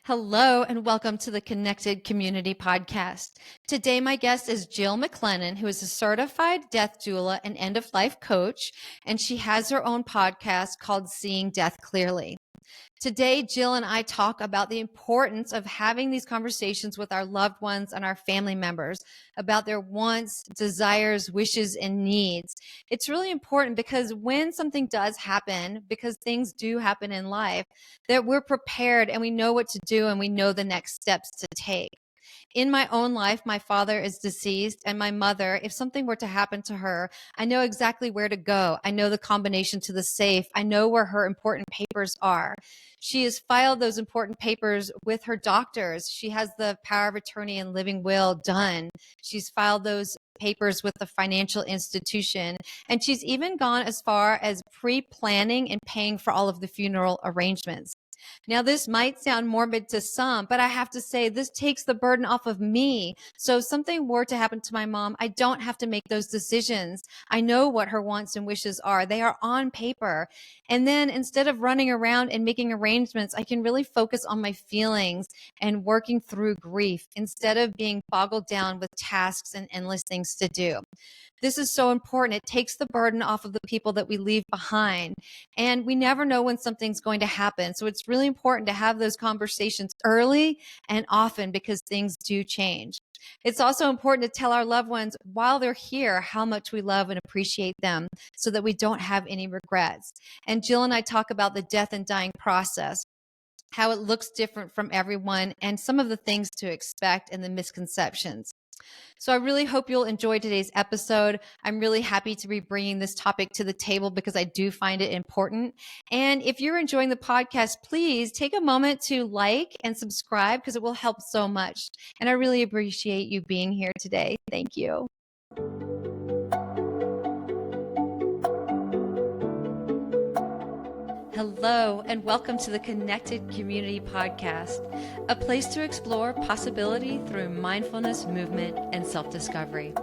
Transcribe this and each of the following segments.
Hello and welcome to the Connected Community Podcast. Today, my guest is Jill McClennen, who is a certified death doula and end-of-life coach, and she has her own podcast called Seeing Death Clearly. Today, Jill and I talk about the importance of having these conversations with our loved ones and our family members about their wants, desires, wishes, and needs. It's really important because when something does happen, because things do happen in life, that we're prepared and we know what to do and we know the next steps to take. In my own life, my father is deceased, and my mother, if something were to happen to her, I know exactly where to go. I know the combination to the safe. I know where her important papers are. She has filed those important papers with her doctors. She has the power of attorney and living will done. She's filed those papers with the financial institution, and she's even gone as far as pre-planning and paying for all of the funeral arrangements. Now, this might sound morbid to some, but I have to say this takes the burden off of me. So if something were to happen to my mom, I don't have to make those decisions. I know what her wants and wishes are. They are on paper. And then instead of running around and making arrangements, I can really focus on my feelings and working through grief instead of being boggled down with tasks and endless things to do. This is so important. It takes the burden off of the people that we leave behind. And we never know when something's going to happen. So it's really important to have those conversations early and often because things do change. It's also important to tell our loved ones while they're here how much we love and appreciate them so that we don't have any regrets. And Jill and I talk about the death and dying process, how it looks different from everyone, and some of the things to expect and the misconceptions. So I really hope you'll enjoy today's episode. I'm really happy to be bringing this topic to the table because I do find it important. And if you're enjoying the podcast, please take a moment to like and subscribe because it will help so much. And I really appreciate you being here today. Thank you. Hello, and welcome to the Connected Community Podcast, a place to explore possibility through mindfulness, movement, and self-discovery.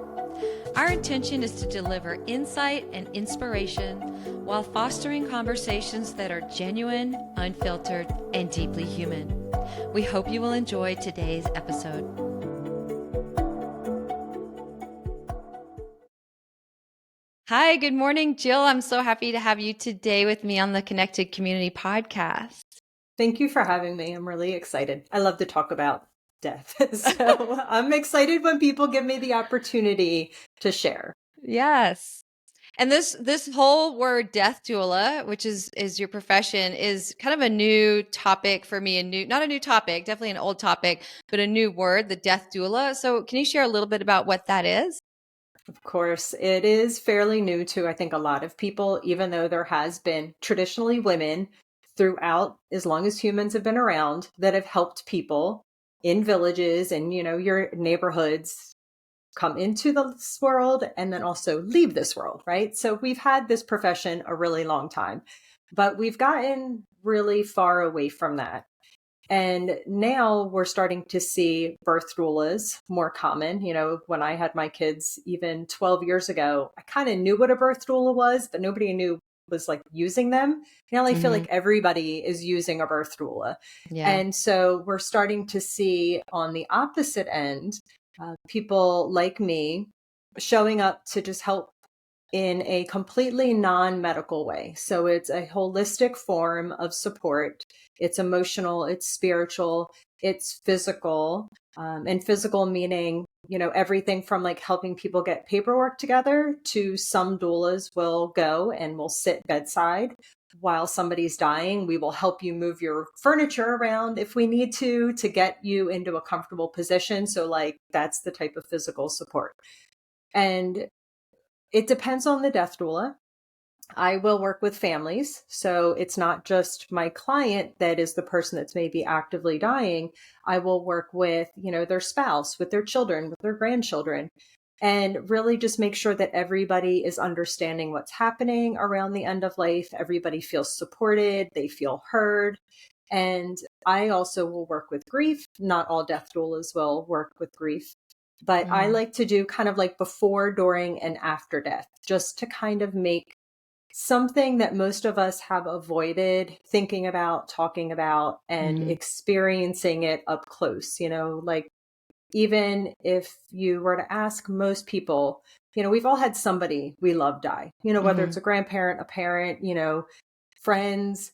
Our intention is to deliver insight and inspiration while fostering conversations that are genuine, unfiltered, and deeply human. We hope you will enjoy today's episode. Hi, good morning, Jill. I'm so happy to have you today with me on the Connected Community Podcast. Thank you for having me. I'm really excited. I love to talk about death. So I'm excited when people give me the opportunity to share. Yes. And this whole word death doula, which is your profession, is kind of a new topic for me, not a new topic, definitely an old topic, but a new word, the death doula. So can you share a little bit about what that is? Of course, it is fairly new to, I think, a lot of people, even though there has been traditionally women throughout, as long as humans have been around, that have helped people in villages and, your neighborhoods come into this world and then also leave this world, right? So we've had this profession a really long time, but we've gotten really far away from that. And now we're starting to see birth doulas more common. When I had my kids even 12 years ago, I kind of knew what a birth doula was, but nobody knew was like using them. Now I feel like everybody is using a birth doula. Yeah. And so we're starting to see on the opposite end, people like me showing up to just help in a completely non-medical way. So it's a holistic form of support. It's emotional, it's spiritual, it's physical, and physical meaning, everything from like helping people get paperwork together to some doulas will go and will sit bedside while somebody's dying. We will help you move your furniture around if we need to get you into a comfortable position. So like that's the type of physical support. And it depends on the death doula. I will work with families. So it's not just my client that is the person that's maybe actively dying. I will work with, their spouse, with their children, with their grandchildren, and really just make sure that everybody is understanding what's happening around the end of life. Everybody feels supported. They feel heard. And I also will work with grief. Not all death doulas will work with grief. But I like to do kind of like before, during, and after death, just to kind of make something that most of us have avoided thinking about, talking about, and Mm-hmm. experiencing it up close. Like, even if you were to ask most people, we've all had somebody we love die, whether Mm-hmm. it's a grandparent, a parent, friends,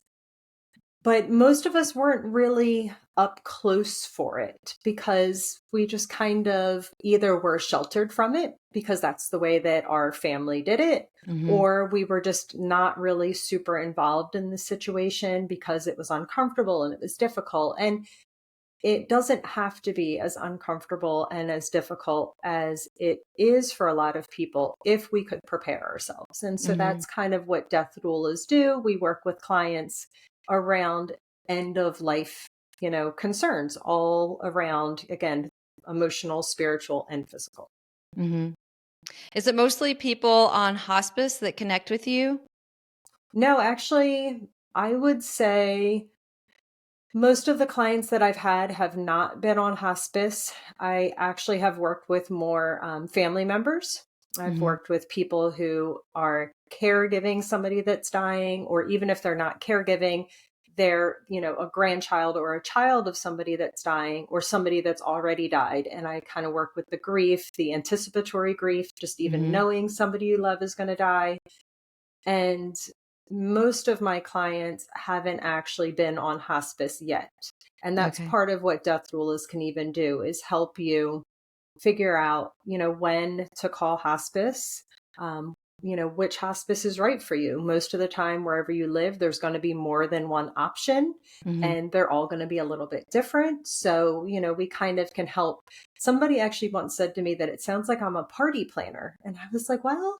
but most of us weren't really up close for it because we just kind of either were sheltered from it because that's the way that our family did it, Mm-hmm. or we were just not really super involved in the situation because it was uncomfortable and it was difficult. And it doesn't have to be as uncomfortable and as difficult as it is for a lot of people if we could prepare ourselves. And so Mm-hmm. that's kind of what death doulas do. We work with clients around end of life, concerns all around, again, emotional, spiritual, and physical. Mm-hmm. Is it mostly people on hospice that connect with you? No, actually, I would say most of the clients that I've had have not been on hospice. I actually have worked with more family members. I've Mm-hmm. worked with people who are caregiving somebody that's dying, or even if they're not caregiving, they're, a grandchild or a child of somebody that's dying or somebody that's already died. And I kind of work with the grief, the anticipatory grief, just even Mm-hmm. knowing somebody you love is going to die. And most of my clients haven't actually been on hospice yet. And that's Okay. part of what death doulas can even do is help you figure out, when to call hospice, which hospice is right for you. Most of the time, wherever you live, there's going to be more than one option Mm-hmm. and they're all going to be a little bit different. So, we kind of can help. Somebody actually once said to me that it sounds like I'm a party planner. And I was like, well,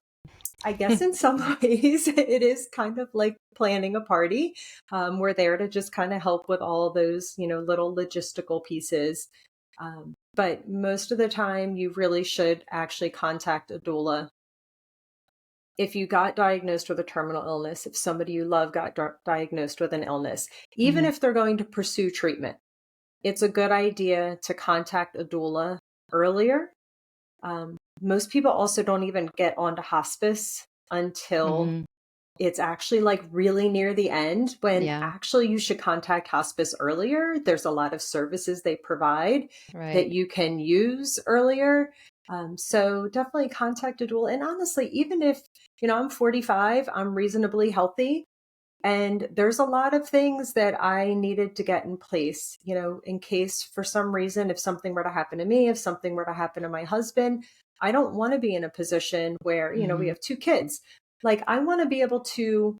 I guess in some ways it is kind of like planning a party. We're there to just kind of help with all those, little logistical pieces. But most of the time, you really should actually contact a doula. If you got diagnosed with a terminal illness, if somebody you love got diagnosed with an illness, even Mm-hmm. if they're going to pursue treatment, it's a good idea to contact a doula earlier. Most people also don't even get onto hospice until Mm-hmm. it's actually like really near the end, when Yeah. actually you should contact hospice earlier. There's a lot of services they provide that Right. you can use earlier. So definitely contact a doula. And honestly, even if, I'm 45, I'm reasonably healthy. And there's a lot of things that I needed to get in place, in case for some reason, if something were to happen to me, if something were to happen to my husband, I don't want to be in a position where, we Mm-hmm. have 2 kids. Like, I want to be able to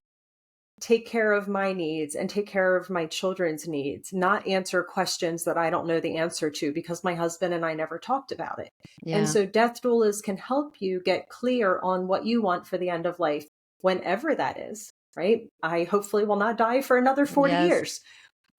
take care of my needs and take care of my children's needs, not answer questions that I don't know the answer to because my husband and I never talked about it. And Yeah. so death doulas can help you get clear on what you want for the end of life, whenever that is, right? I hopefully will not die for another 40 Yes. years.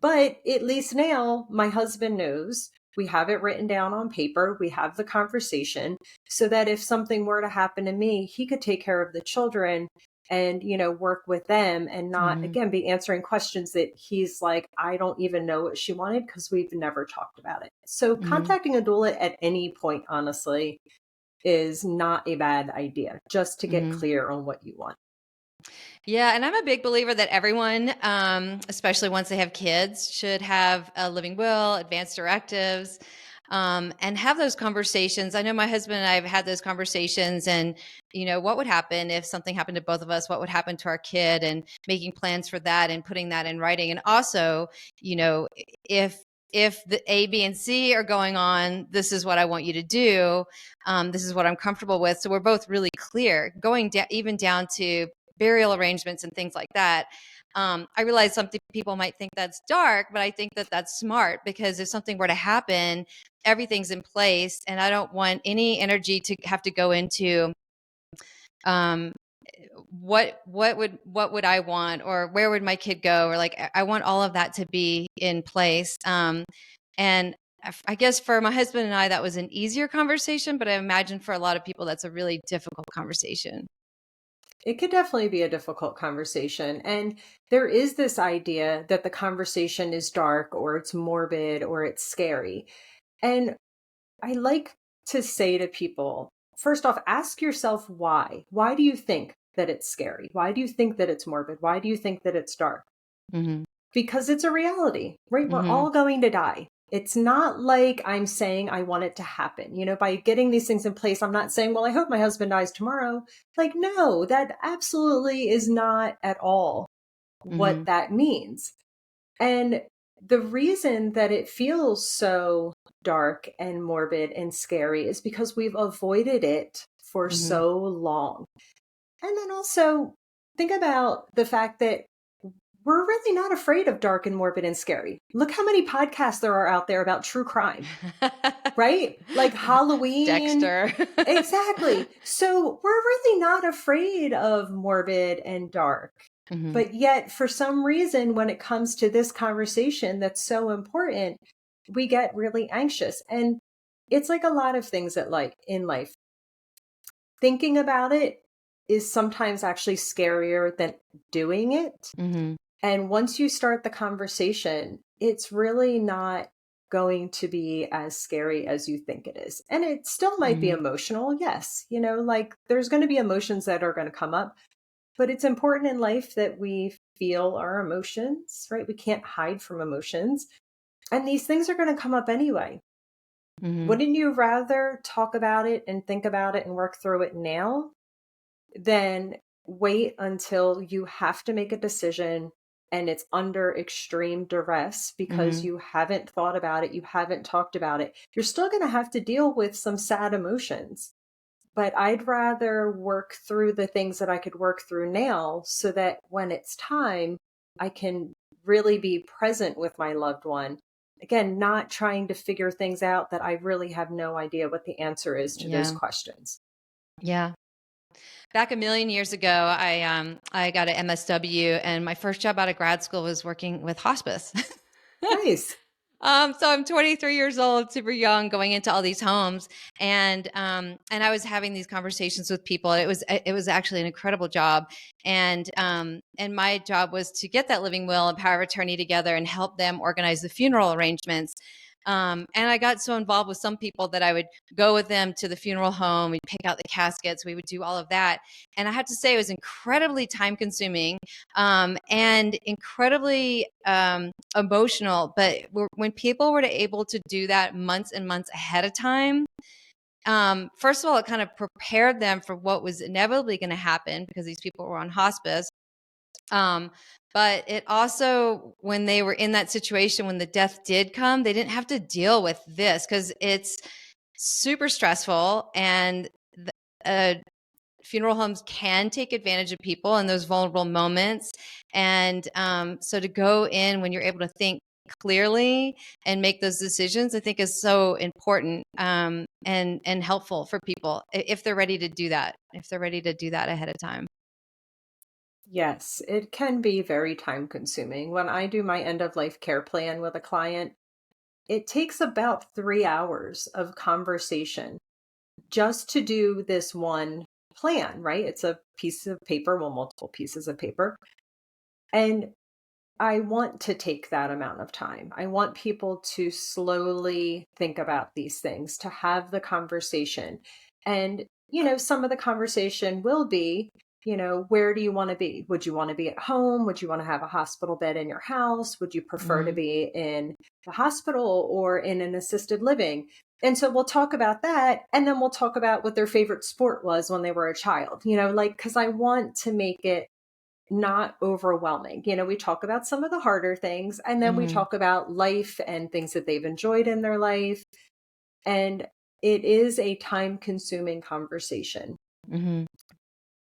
But at least now my husband knows. We have it written down on paper. We have the conversation so that if something were to happen to me, he could take care of the children and, work with them and not, Mm-hmm. again, be answering questions that he's like, I don't even know what she wanted because we've never talked about it. So Mm-hmm. contacting a doula at any point, honestly, is not a bad idea, just to get Mm-hmm. clear on what you want. Yeah, and I'm a big believer that everyone, especially once they have kids, should have a living will, advanced directives, and have those conversations. I know my husband and I have had those conversations, and what would happen if something happened to both of us? What would happen to our kid? And making plans for that and putting that in writing. And also, you know, if the A, B, and C are going on, this is what I want you to do. This is what I'm comfortable with. So we're both really clear, going even down to burial arrangements and things like that. I realize some people might think that's dark, but I think that that's smart, because if something were to happen, everything's in place, and I don't want any energy to have to go into um, what would I want, or where would my kid go, or like I want all of that to be in place. And I guess for my husband and I, that was an easier conversation, but I imagine for a lot of people, that's a really difficult conversation. It could definitely be a difficult conversation. And there is this idea that the conversation is dark or it's morbid or it's scary. And I like to say to people, first off, ask yourself why. Why do you think that it's scary? Why do you think that it's morbid? Why do you think that it's dark? Mm-hmm. Because it's a reality, right? We're Mm-hmm. all going to die. It's not like I'm saying I want it to happen. By getting these things in place, I'm not saying, well, I hope my husband dies tomorrow. Like, no, that absolutely is not at all Mm-hmm. what that means. And the reason that it feels so dark and morbid and scary is because we've avoided it for Mm-hmm. so long. And then also think about the fact that we're really not afraid of dark and morbid and scary. Look how many podcasts there are out there about true crime, right? Like Halloween. Dexter. Exactly. So we're really not afraid of morbid and dark. Mm-hmm. But yet, for some reason, when it comes to this conversation that's so important, we get really anxious. And it's like a lot of things in life. Thinking about it is sometimes actually scarier than doing it. Mm-hmm. And once you start the conversation, it's really not going to be as scary as you think it is. And it still might be Mm-hmm. emotional. Yes. Like there's going to be emotions that are going to come up, but it's important in life that we feel our emotions, right? We can't hide from emotions. And these things are going to come up anyway. Mm-hmm. Wouldn't you rather talk about it and think about it and work through it now than wait until you have to make a decision and it's under extreme duress because Mm-hmm. you haven't thought about it, you haven't talked about it? You're still going to have to deal with some sad emotions. But I'd rather work through the things that I could work through now so that when it's time, I can really be present with my loved one. Again, not trying to figure things out that I really have no idea what the answer is to those Yeah. questions. Yeah. Back a million years ago, I got an MSW, and my first job out of grad school was working with hospice. Nice. So I'm 23 years old, super young, going into all these homes, and I was having these conversations with people. It was actually an incredible job, and my job was to get that living will and power of attorney together and help them organize the funeral arrangements. And I got so involved with some people that I would go with them to the funeral home. We'd pick out the caskets. We would do all of that. And I have to say, it was incredibly time consuming, and incredibly emotional. But when people were able to do that months and months ahead of time, first of all, it kind of prepared them for what was inevitably going to happen because these people were on hospice. But it also, when they were in that situation, when the death did come, they didn't have to deal with this because it's super stressful, and funeral homes can take advantage of people in those vulnerable moments. And so to go in when you're able to think clearly and make those decisions, I think is so important, and helpful for people if they're ready to do that, ahead of time. Yes, it can be very time consuming. When I do my end of life care plan with a client, it takes about 3 hours of conversation just to do this one plan, right? It's a piece of paper, well, multiple pieces of paper. And I want to take that amount of time. I want people to slowly think about these things, to have the conversation. And, some of the conversation will be, where do you want to be? Would you want to be at home? Would you want to have a hospital bed in your house? Would you prefer to Mm-hmm. be in the hospital or in an assisted living? And so we'll talk about that. And then we'll talk about what their favorite sport was when they were a child, because I want to make it not overwhelming. We talk about some of the harder things, and then we Mm-hmm. talk about life and things that they've enjoyed in their life. And it is a time consuming conversation, Mm-hmm.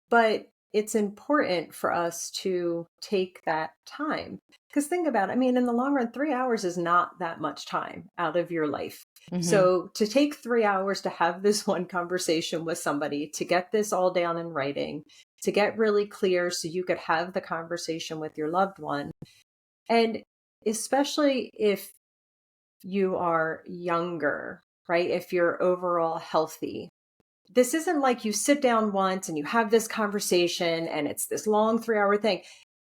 but it's important for us to take that time. Because think about it, I mean, in the long run, 3 hours is not that much time out of your life. Mm-hmm. So to take 3 hours to have this one conversation with somebody, to get this all down in writing, to get really clear so you could have the conversation with your loved one. And especially if you are younger, right? If you're overall healthy, this isn't like you sit down once and you have this conversation and it's this long 3 hour thing.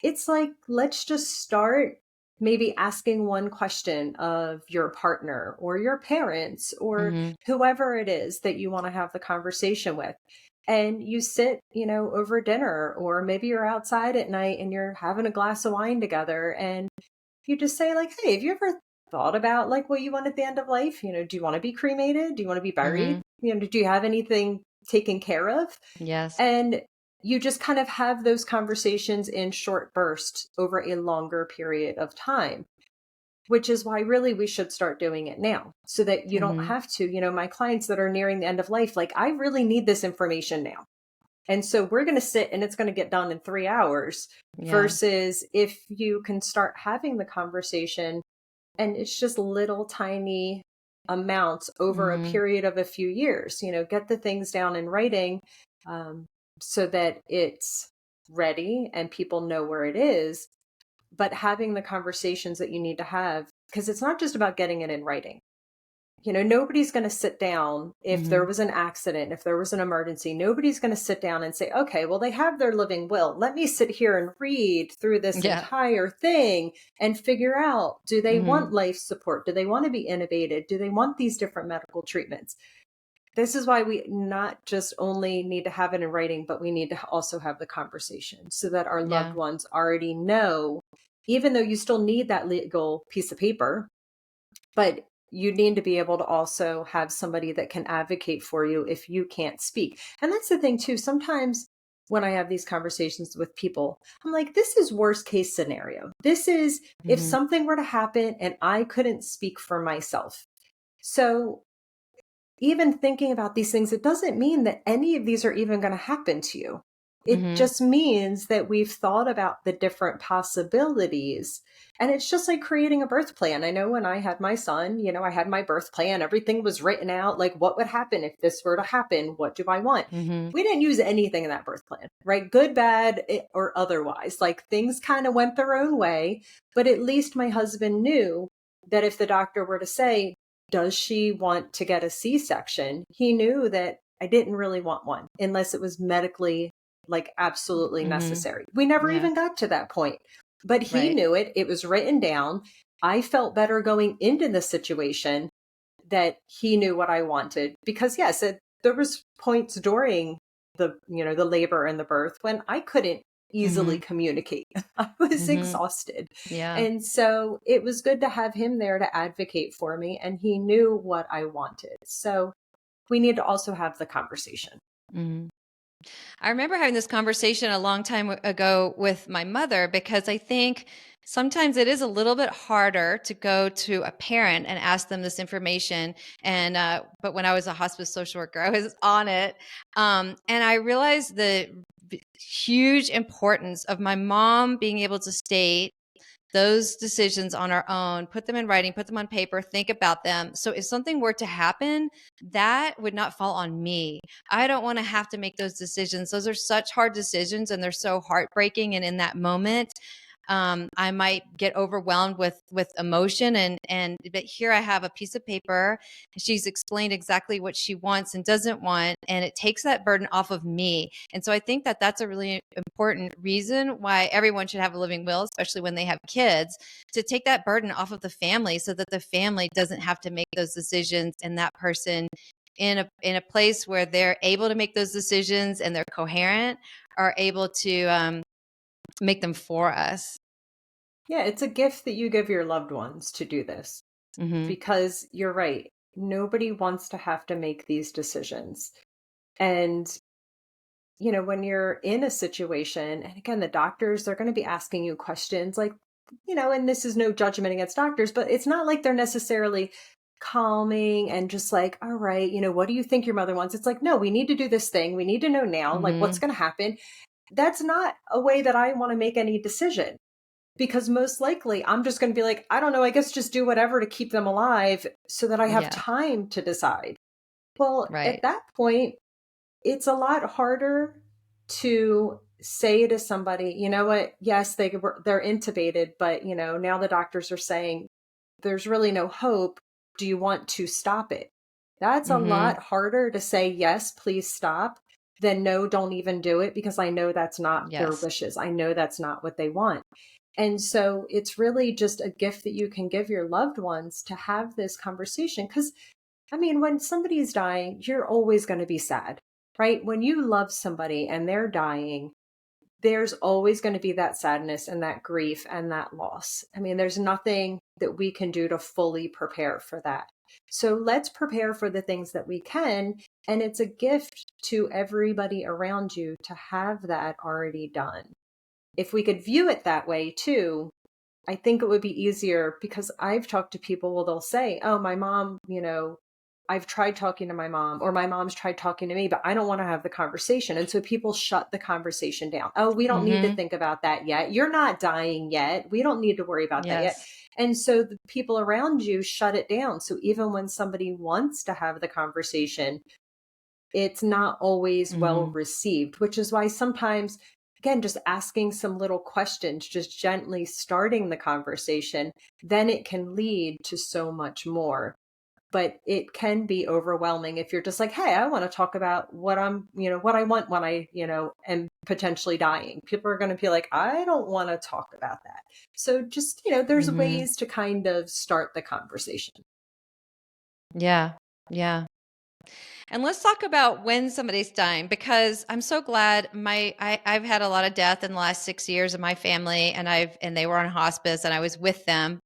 It's like, let's just start maybe asking one question of your partner or your parents or Mm-hmm. whoever it is that you want to have the conversation with. and you sit, over dinner, or maybe you're outside at night and you're having a glass of wine together, and you just say like, hey, have you ever thought about like what you want at the end of life? Do you want to be cremated? Do you want to be buried? Mhm. Do you have anything taken care of? Yes. And you just kind of have those conversations in short bursts over a longer period of time, which is why really we should start doing it now, so that you don't Mhm. have to, my clients that are nearing the end of life, like, I really need this information now. And so we're going to sit and it's going to get done in 3 hours, Yeah. versus if you can start having the conversation and it's just little tiny amounts over a Mhm. period of a few years, get the things down in writing, um, so that it's ready and people know where it is, but having the conversations that you need to have, because it's not just about getting it in writing. Nobody's going to sit down if there Mhm. was an accident, if there was an emergency, nobody's going to sit down and say, okay, well, they have their living will. Let me sit here and read through this Yeah. entire thing and figure out, do they Mhm. want life support? Do they want to be intubated? Do they want these different medical treatments? This is why we not just only need to have it in writing, but we need to also have the conversation so that our loved Yeah. ones already know, even though you still need that legal piece of paper, but you need to be able to also have somebody that can advocate for you if you can't speak. And that's the thing too. Sometimes when I have these conversations with people, I'm like, this is worst case scenario. This is if Mhm. something were to happen and I couldn't speak for myself. So even thinking about these things, it doesn't mean that any of these are even going to happen to you. It Mhm. just means that we've thought about the different possibilities. And it's just like creating a birth plan. I know when I had my son, I had my birth plan, everything was written out, like what would happen if this were to happen? What do I want? Mhm. We didn't use anything in that birth plan, right? Good, bad, or otherwise. Like things kind of went their own way. But at least my husband knew that if the doctor were to say, does she want to get a C-section? He knew that I didn't really want one unless it was medically like absolutely Mhm. necessary. We never Yeah. even got to that point, but he Right. knew it. It was written down. I felt better going into the situation that he knew what I wanted, because yes, there was points during the labor and the birth when I couldn't easily Mhm. communicate. I was Mhm. exhausted. Yeah. And so it was good to have him there to advocate for me, and he knew what I wanted. So we need to also have the conversation. Mhm. I remember having this conversation a long time ago with my mother, because I think sometimes it is a little bit harder to go to a parent and ask them this information. And but when I was a hospice social worker, I was on it, and I realized the huge importance of my mom being able to state those decisions on our own, put them in writing, put them on paper, think about them. So if something were to happen, that would not fall on me. I don't want to have to make those decisions. Those are such hard decisions and they're so heartbreaking. And in that moment, I might get overwhelmed with emotion, and but here I have a piece of paper. She's explained exactly what she wants and doesn't want, and it takes that burden off of me. And so I think that that's a really important reason why everyone should have a living will, especially when they have kids, to take that burden off of the family, so that the family doesn't have to make those decisions, and that person in a place where they're able to make those decisions and they're coherent are able to make them for us. Yeah, it's a gift that you give your loved ones to do this, Mhm. because you're right. Nobody wants to have to make these decisions. And when you're in a situation, and again, the doctors, they're going to be asking you questions like, and this is no judgment against doctors, but it's not like they're necessarily calming and just like, all right, what do you think your mother wants? It's like, no, we need to do this thing. We need to know now, like what's Mhm. going to happen. That's not a way that I want to make any decision, because most likely I'm just going to be like, I don't know, I guess just do whatever to keep them alive so that I have Yeah. time to decide. Well, at Right. that point, it's a lot harder to say to somebody, you know what, yes, they're intubated, but now the doctors are saying there's really no hope. Do you want to stop it? That's a Mhm. lot harder to say, yes, please stop, than no, don't even do it, because I know that's not their Yes. wishes. I know that's not what they want. And so it's really just a gift that you can give your loved ones to have this conversation. Because, I mean, when somebody is dying, you're always going to be sad. right? When you love somebody and they're dying, there's always going to be that sadness and that grief and that loss. I mean, there's nothing that we can do to fully prepare for that. So let's prepare for the things that we can. And it's a gift to everybody around you to have that already done. If we could view it that way too, I think it would be easier, because I've talked to people, well, they'll say, oh, my mom, I've tried talking to my mom, or my mom's tried talking to me, but I don't want to have the conversation. And so people shut the conversation down. Oh, we don't need to think about that yet. You're not dying yet. We don't need to worry about that yet. Yes. And so the people around you shut it down. So even when somebody wants to have the conversation, it's not always well received, which is why sometimes, again, just asking some little questions, just gently starting the conversation, then it can lead to so much more. But it can be overwhelming if you're just like, hey, I want to talk about what what I want when I, am potentially dying. People are going to be like, I don't want to talk about that. So just, there's ways to kind of start the conversation. Yeah. Yeah. And let's talk about when somebody's dying, because I'm so glad I've had a lot of death in the last 6 years of my family, and they were on hospice, and I was with them.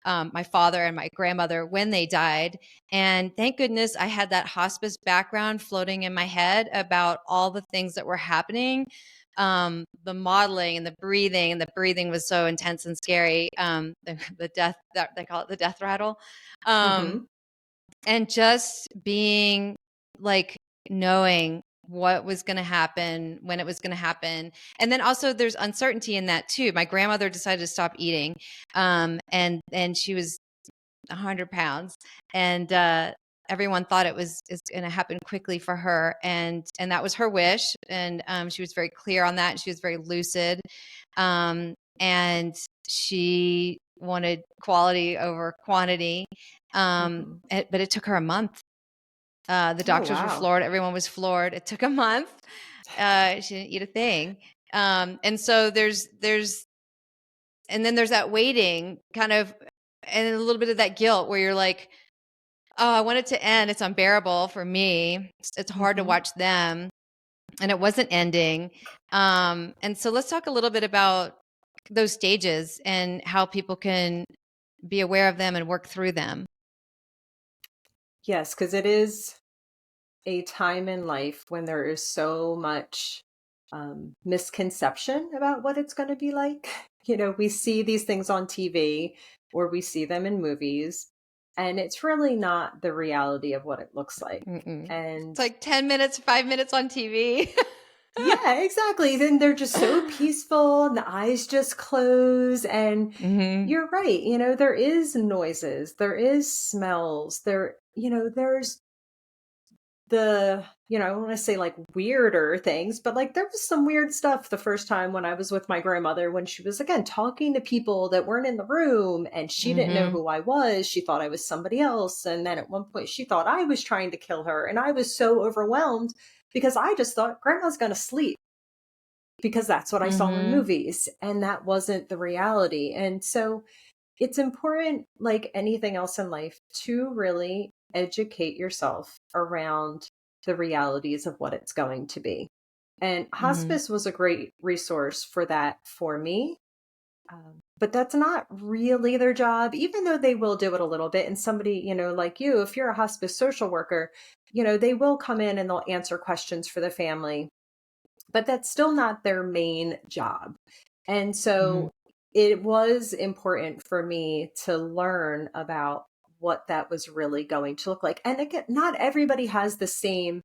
My father and my grandmother when they died. And thank goodness I had that hospice background floating in my head about all the things that were happening. The modeling and the breathing was so intense and scary. The death, that they call it the death rattle. And just being like, knowing what was going to happen, when it was going to happen. And then also there's uncertainty in that too. My grandmother decided to stop eating. And she was 100 pounds, and everyone thought it was going to happen quickly for her. And that was her wish. And she was very clear on that. She was very lucid. And she wanted quality over quantity. But it took her a month. The doctors were floored. Everyone was floored. It took a month. She didn't eat a thing. And so there's and then there's that waiting kind of, and a little bit of that guilt where you're like, oh, I want it to end. It's unbearable for me. It's hard to watch them. And it wasn't ending. And so let's talk a little bit about those stages and how people can be aware of them and work through them. Yes, because it is a time in life when there is so much misconception about what it's going to be like. We see these things on TV or we see them in movies, and it's really not the reality of what it looks like. And it's like 10 minutes, 5 minutes on TV. Yeah, exactly. Then they're just so peaceful and the eyes just close. And you're right. There is noises, there is smells, there's I want to say like weirder things, but like there was some weird stuff the first time when I was with my grandmother, when she was again talking to people that weren't in the room, and she didn't know who I was. She thought I was somebody else. And then at one point she thought I was trying to kill her. And I was so overwhelmed because I just thought grandma's going to sleep, because that's what I saw in movies. And that wasn't the reality. And so it's important, like anything else in life, to really educate yourself around the realities of what it's going to be. And hospice was a great resource for that for me. But that's not really their job, even though they will do it a little bit. And somebody, like you, if you're a hospice social worker, they will come in and they'll answer questions for the family, but that's still not their main job. And so it was important for me to learn about what that was really going to look like. And again, not everybody has the same,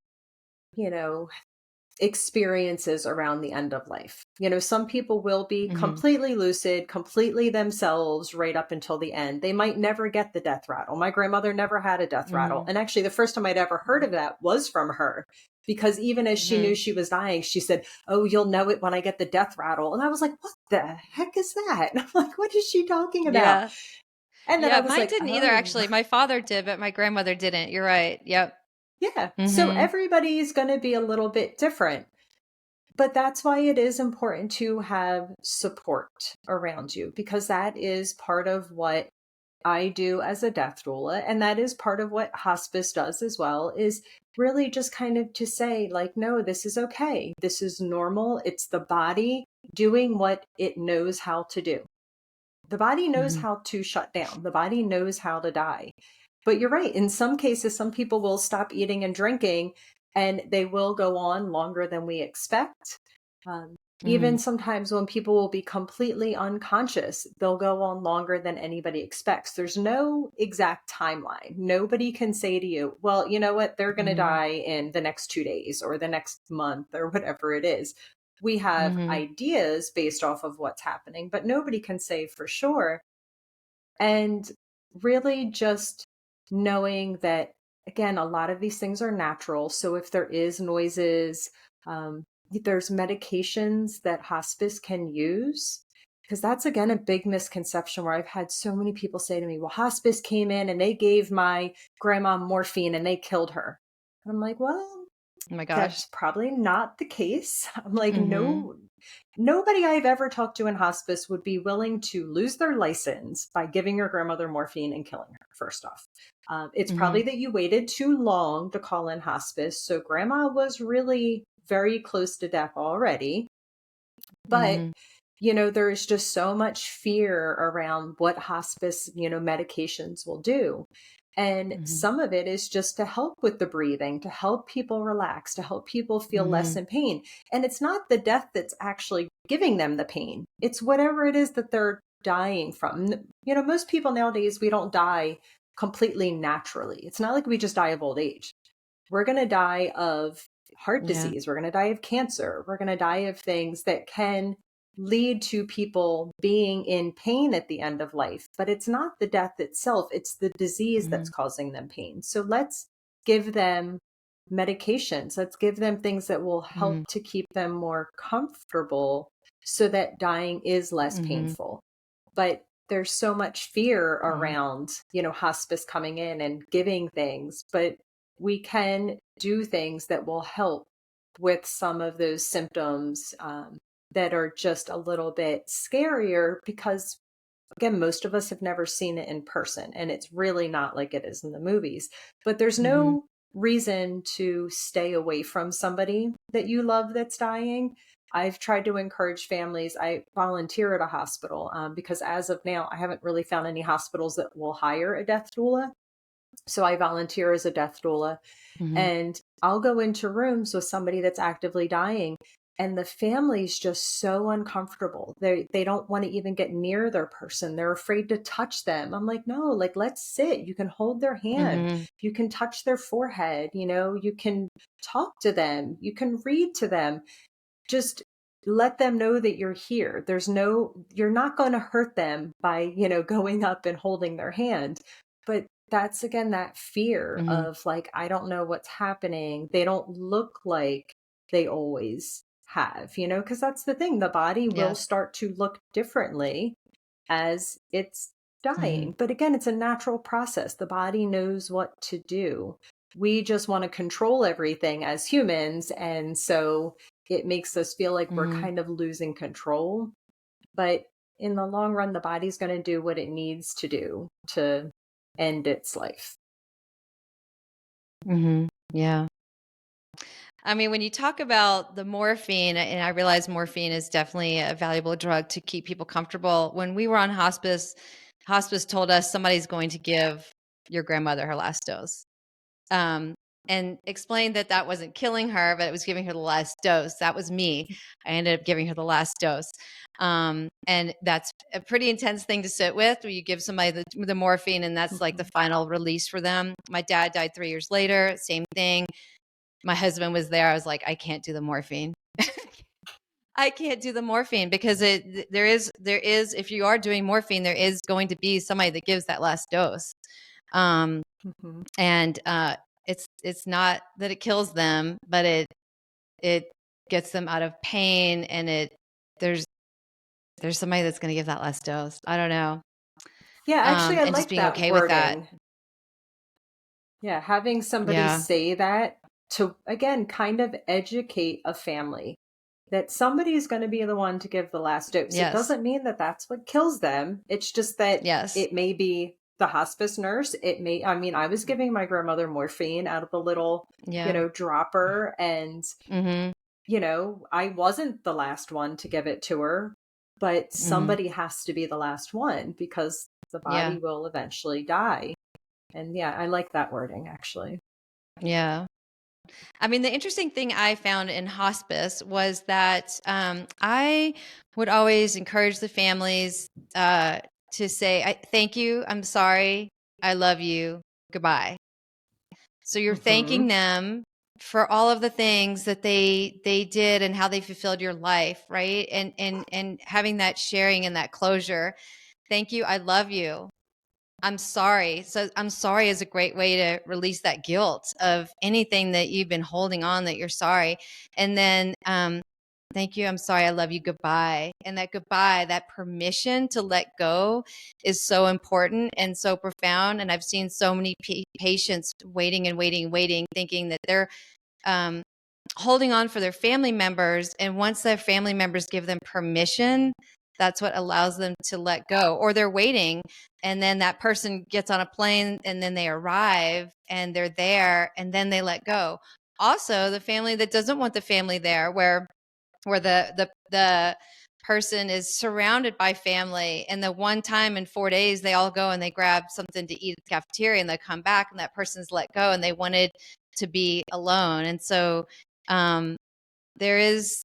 experiences around the end of life. Some people will be completely lucid, completely themselves right up until the end. They might never get the death rattle. My grandmother never had a death rattle. And actually, the first time I'd ever heard of that was from her, because even as she knew she was dying, she said, oh, you'll know it when I get the death rattle. And I was like, what the heck is that? And I'm like, what is she talking about? Yeah. And then I was mine like, didn't either, actually. My father did, but my grandmother didn't. You're right. Yep. Yeah. So everybody's going to be a little bit different. But that's why it is important to have support around you, because that is part of what I do as a death doula, and that is part of what hospice does as well, is really just kind of to say, like, no, this is okay. This is normal. It's the body doing what it knows how to do. The body knows Mhm. how to shut down. The body knows how to die. But you're right. In some cases, some people will stop eating and drinking and they will go on longer than we expect. Even Mhm. sometimes when people will be completely unconscious, they'll go on longer than anybody expects. There's no exact timeline. Nobody can say to you, well, you know what? They're going to Mhm. die in the next 2 days or the next month or whatever it is. We have Mhm. ideas based off of what's happening, but nobody can say for sure. And really just knowing that, again, a lot of these things are natural. So if there is noises, there's medications that hospice can use. Because that's, again, a big misconception where I've had so many people say to me, well, hospice came in and they gave my grandma morphine and they killed her. And I'm like, well, Oh my gosh. that's probably not the case. I'm like, Mhm. no, nobody I've ever talked to in hospice would be willing to lose their license by giving your grandmother morphine and killing her, first off. It's probably Mhm. that you waited too long to call in hospice. So grandma was really very close to death already. But Mhm. there is just so much fear around what hospice, medications will do. And Mhm. some of it is just to help with the breathing, to help people relax, to help people feel less Mhm. in pain. And it's not the death that's actually giving them the pain. It's whatever it is that they're dying from. Most people nowadays, we don't die completely naturally. It's not like we just die of old age. We're going to die of heart Yeah. disease. We're going to die of cancer. We're going to die of things that can lead to people being in pain at the end of life. But it's not the death itself, it's the disease that's Mhm. causing them pain. So let's give them medications. Let's give them things that will help Mhm. to keep them more comfortable so that dying is less Mhm. painful. But there's so much fear Mhm. around, hospice coming in and giving things, but we can do things that will help with some of those symptoms that are just a little bit scarier because, again, most of us have never seen it in person and it's really not like it is in the movies. But there's Mhm. no reason to stay away from somebody that you love that's dying. I've tried to encourage families. I volunteer at a hospital because as of now, I haven't really found any hospitals that will hire a death doula. So I volunteer as a death doula Mhm. and I'll go into rooms with somebody that's actively dying and the family's just so uncomfortable. They don't want to even get near their person. They're afraid to touch them. I'm like, "No, like let's sit. You can hold their hand. Mhm. You can touch their forehead, you can talk to them. You can read to them. Just let them know that you're here. You're not going to hurt them by, going up and holding their hand. But that's again that fear Mhm. of like, I don't know what's happening. They don't look like they always have, because that's the thing. The body will Yes. start to look differently as it's Mhm. dying. But again, it's a natural process. The body knows what to do. We just want to control everything as humans. And so it makes us feel like we're Mhm. kind of losing control. But in the long run, the body's going to do what it needs to do to end its life. Mhm. Yeah. I mean, when you talk about the morphine, and I realize morphine is definitely a valuable drug to keep people comfortable. When we were on hospice, hospice told us somebody's going to give your grandmother her last dose. Um, and explained that that wasn't killing her, but it was giving her the last dose. That was me. I ended up giving her the last dose. And that's a pretty intense thing to sit with, where you give somebody the morphine and that's like the Mhm. final release for them. My dad died 3 years later, same thing. My husband was there. I was like, I can't do the morphine. I can't do the morphine because there is if you are doing morphine, there is going to be somebody that gives that last dose. Um, Mhm. and it's not that it kills them, but it gets them out of pain, and there's there's somebody that's going to give that last dose. I don't know. Yeah, actually, I And just like being that okay with that. wording. Yeah, having somebody Yeah. say that to, again, kind of educate a family that somebody's going to be the one to give the last dose. It Yes. doesn't mean that that's what kills them. It's just that Yes. it may be the hospice nurse, I was giving my grandmother morphine out of the little, Yeah. dropper. And, Mm-hmm. I wasn't the last one to give it to her, but Mm-hmm. somebody has to be the last one because the Yeah. body will eventually die. And yeah, I like that wording actually. Yeah. I mean, the interesting thing I found in hospice was that I would always encourage the families to say, thank you, I'm sorry, I love you, goodbye. So you're Hmm. thanking them for all of the things that they did and how they fulfilled your life, right? And having that sharing and that closure. Thank you, I love you. I'm sorry. So I'm sorry is a great way to release that guilt of anything that you've been holding on that you're sorry. And then, thank you. I'm sorry. I love you. Goodbye. And that goodbye, that permission to let go is so important and so profound. And I've seen so many patients waiting and waiting and waiting, thinking that they're, um, holding on for their family members. And once their family members give them permission, that's what allows them to let go. Or they're waiting, and then that person gets on a plane and then they arrive and they're there and then they let go. Also, the family that doesn't want the family there, where the person is surrounded by family, and the one time in 4 days they all go and they grab something to eat at the cafeteria and they come back and that person's let go and they wanted to be alone. And so um, there is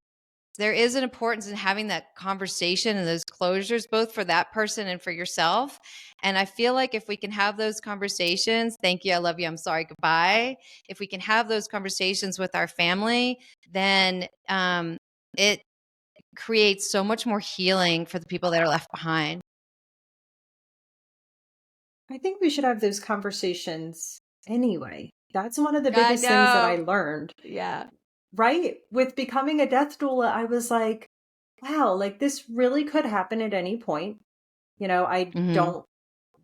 an importance in having that conversation and those closures, both for that person and for yourself. And I feel like if we can have those conversations, thank you, I love you, I'm sorry, goodbye. If we can have those conversations with our family, then it creates so much more healing for the people that are left behind. I think we should have those conversations anyway. That's one of the I biggest things that I know. learned, Yeah. right? With becoming a death doula, I was like, wow, like this really could happen at any point. I Mm-hmm. don't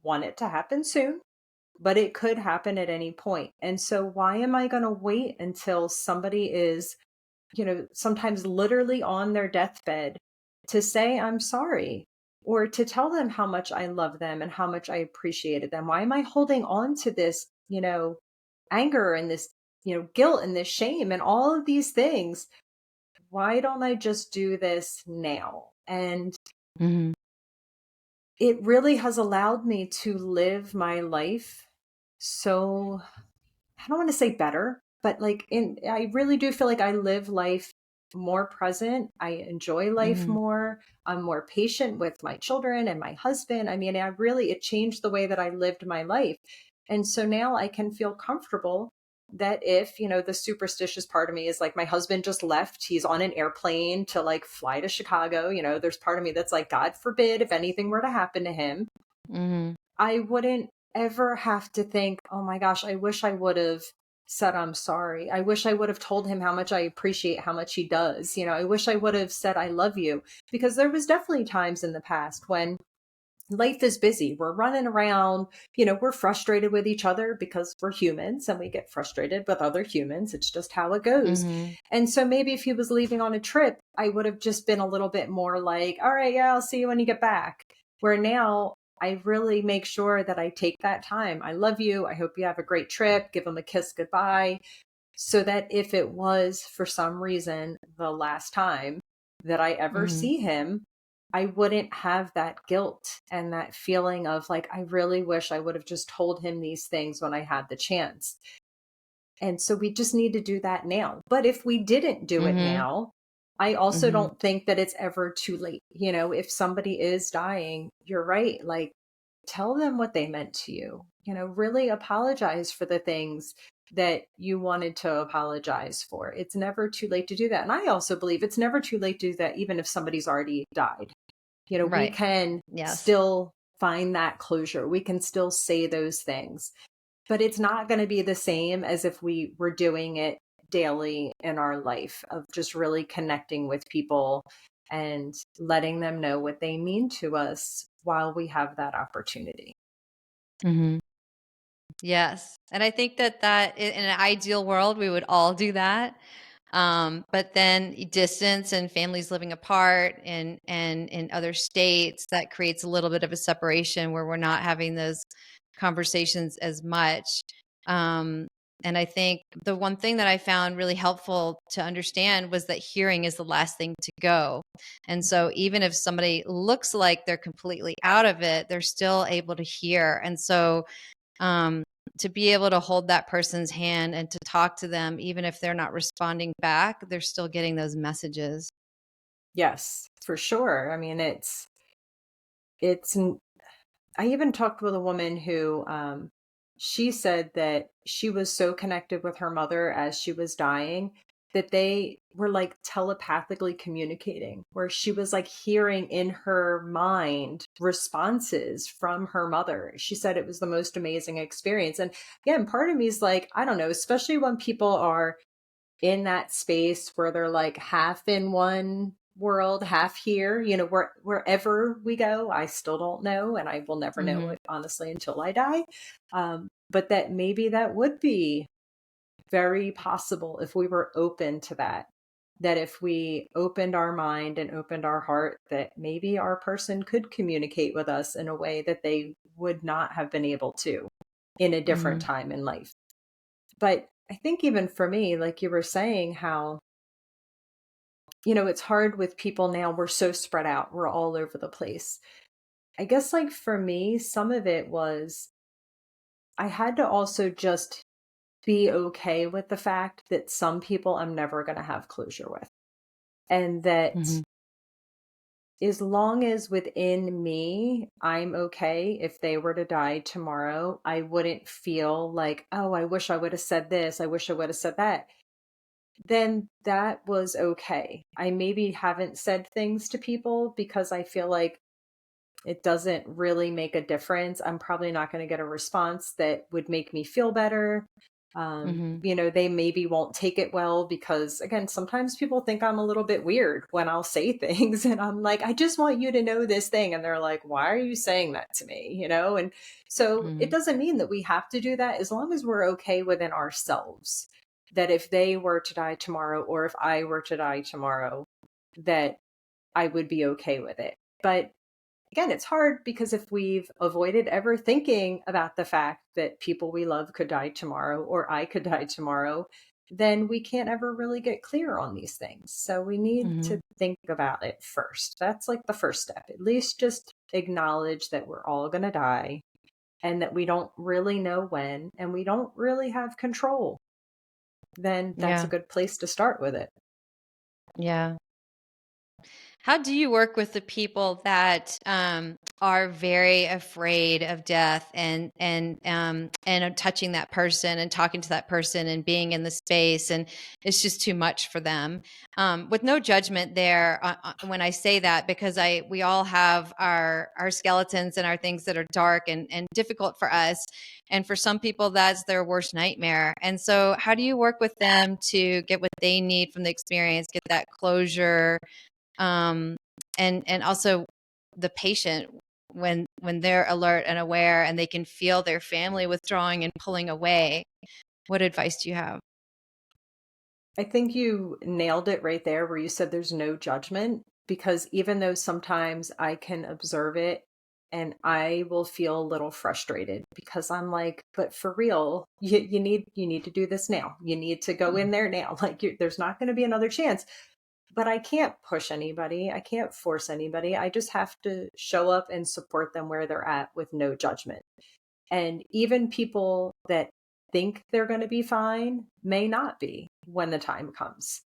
want it to happen soon, but it could happen at any point. And so why am I going to wait until somebody is, sometimes literally on their deathbed to say I'm sorry or to tell them how much I love them and how much I appreciated them? Why am I holding on to this, anger and this, guilt and this shame and all of these things? Why don't I just do this now? And Mm-hmm. it really has allowed me to live my life so, I don't want to say better, but I really do feel like I live life more present. I enjoy life Mm-hmm. more. I'm more patient with my children and my husband. It changed the way that I lived my life. And so now I can feel comfortable that if, the superstitious part of me is like, my husband just left, he's on an airplane to like fly to Chicago. There's part of me that's like, God forbid if anything were to happen to him, Mm-hmm. I wouldn't ever have to think, oh my gosh, I wish I would have said I'm sorry. I wish I would have told him how much I appreciate how much he does. I wish I would have said I love you, because there was definitely times in the past when life is busy. We're running around, we're frustrated with each other because we're humans and we get frustrated with other humans. It's just how it goes. Mm-hmm. And so maybe if he was leaving on a trip, I would have just been a little bit more like, all right, yeah, I'll see you when you get back. Where now I really make sure that I take that time. I love you. I hope you have a great trip. Give him a kiss goodbye. So that if it was for some reason the last time that I ever Mm-hmm. see him, I wouldn't have that guilt and that feeling of like, I really wish I would have just told him these things when I had the chance. And so we just need to do that now. But if we didn't do it Mm-hmm. now, I also Mm-hmm. don't think that it's ever too late. If somebody is dying, you're right. Like, tell them what they meant to you. Really apologize for the things that you wanted to apologize for. It's never too late to do that. And I also believe it's never too late to do that, even if somebody's already died. We Right. can Yes. still find that closure. We can still say those things, but it's not going to be the same as if we were doing it daily in our life of just really connecting with people and letting them know what they mean to us while we have that opportunity. Mm-hmm. Yes. And I think that in an ideal world, we would all do that. But then distance and families living apart and in other states, that creates a little bit of a separation where we're not having those conversations as much. And I think the one thing that I found really helpful to understand was that hearing is the last thing to go. And so even if somebody looks like they're completely out of it, they're still able to hear. And so um, to be able to hold that person's hand and to talk to them, even if they're not responding back, they're still getting those messages. Yes, for sure. I mean, it's I even talked with a woman who she said that she was so connected with her mother as she was dying that they were like telepathically communicating, where she was like hearing in her mind responses from her mother. She said it was the most amazing experience. And again, part of me is like, I don't know, especially when people are in that space where they're like half in one world, half here, wherever we go, I still don't know. And I will never know Mm-hmm. it, honestly, until I die. But that maybe that would be very possible if we were open to that. That if we opened our mind and opened our heart, that maybe our person could communicate with us in a way that they would not have been able to in a different Mm-hmm. time in life. But I think even for me, like you were saying, how, it's hard with people now. We're so spread out. We're all over the place. I guess, like for me, some of it was I had to also just be okay with the fact that some people I'm never going to have closure with. And that Mm-hmm. as long as within me, I'm okay if they were to die tomorrow, I wouldn't feel like, oh, I wish I would have said this. I wish I would have said that. Then that was okay. I maybe haven't said things to people because I feel like it doesn't really make a difference. I'm probably not going to get a response that would make me feel better. Mm-hmm. They maybe won't take it well because, again, sometimes people think I'm a little bit weird when I'll say things and I'm like, I just want you to know this thing. And they're like, why are you saying that to me? And so it Mm-hmm. doesn't mean that we have to do that as long as we're okay within ourselves. That if they were to die tomorrow or if I were to die tomorrow, that I would be okay with it. But again, it's hard because if we've avoided ever thinking about the fact that people we love could die tomorrow or I could die tomorrow, then we can't ever really get clear on these things. So we need Mm-hmm. to think about it first. That's like the first step. At least just acknowledge that we're all going to die and that we don't really know when and we don't really have control. Then that's a Yeah. good place to start with it. Yeah. How do you work with the people that are very afraid of death and touching that person and talking to that person and being in the space and it's just too much for them? With no judgment there when I say that, because we all have our skeletons and our things that are dark and difficult for us, and for some people that's their worst nightmare. And so, how do you work with them to get what they need from the experience, get that closure? um, and also the patient when they're alert and aware and they can feel their family withdrawing and pulling away. What advice do you have? I think you nailed it right there where you said there's no judgment, because even though sometimes I can observe it and I will feel a little frustrated because I'm like, but for real, you need to do this now. You need to go in there now. Like there's not going to be another chance. But I can't push anybody. I can't force anybody. I just have to show up and support them where they're at with no judgment. And even people that think they're going to be fine may not be when the time comes.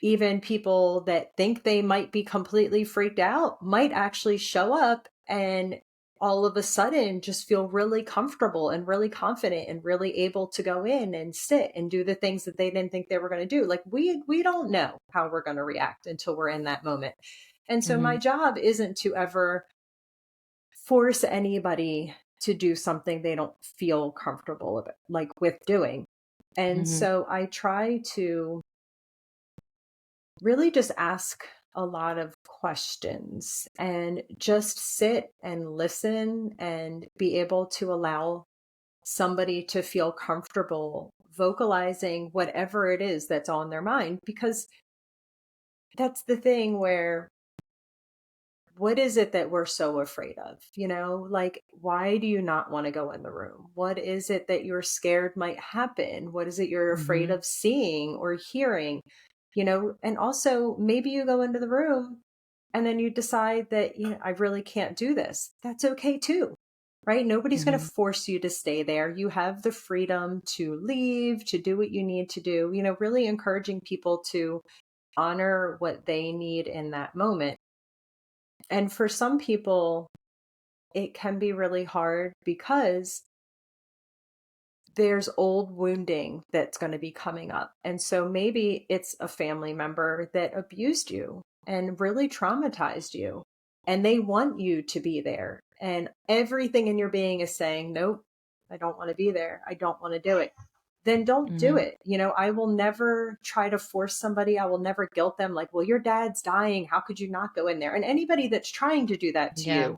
Even people that think they might be completely freaked out might actually show up and all of a sudden just feel really comfortable and really confident and really able to go in and sit and do the things that they didn't think they were going to do. Like we don't know how we're going to react until we're in that moment. And so my Mm-hmm. job isn't to ever force anybody to do something they don't feel comfortable like with doing. And Mm-hmm. so I try to really just ask a lot of questions and just sit and listen and be able to allow somebody to feel comfortable vocalizing whatever it is that's on their mind, because that's the thing where what is it that we're so afraid of? Like, why do you not want to go in the room? What is it that you're scared might happen? What is it you're afraid Mm-hmm. of seeing or hearing? And also maybe you go into the room and then you decide that, I really can't do this. That's okay too, right? Nobody's going to Mm-hmm. force you to stay there. You have the freedom to leave, to do what you need to do, really encouraging people to honor what they need in that moment. And for some people, it can be really hard because there's old wounding that's going to be coming up. And so maybe it's a family member that abused you and really traumatized you, and they want you to be there. And everything in your being is saying, nope, I don't want to be there. I don't want to do it. Then don't do Mm-hmm. it. I will never try to force somebody. I will never guilt them like, well, your dad's dying. How could you not go in there? And anybody that's trying to do that to Yeah. you,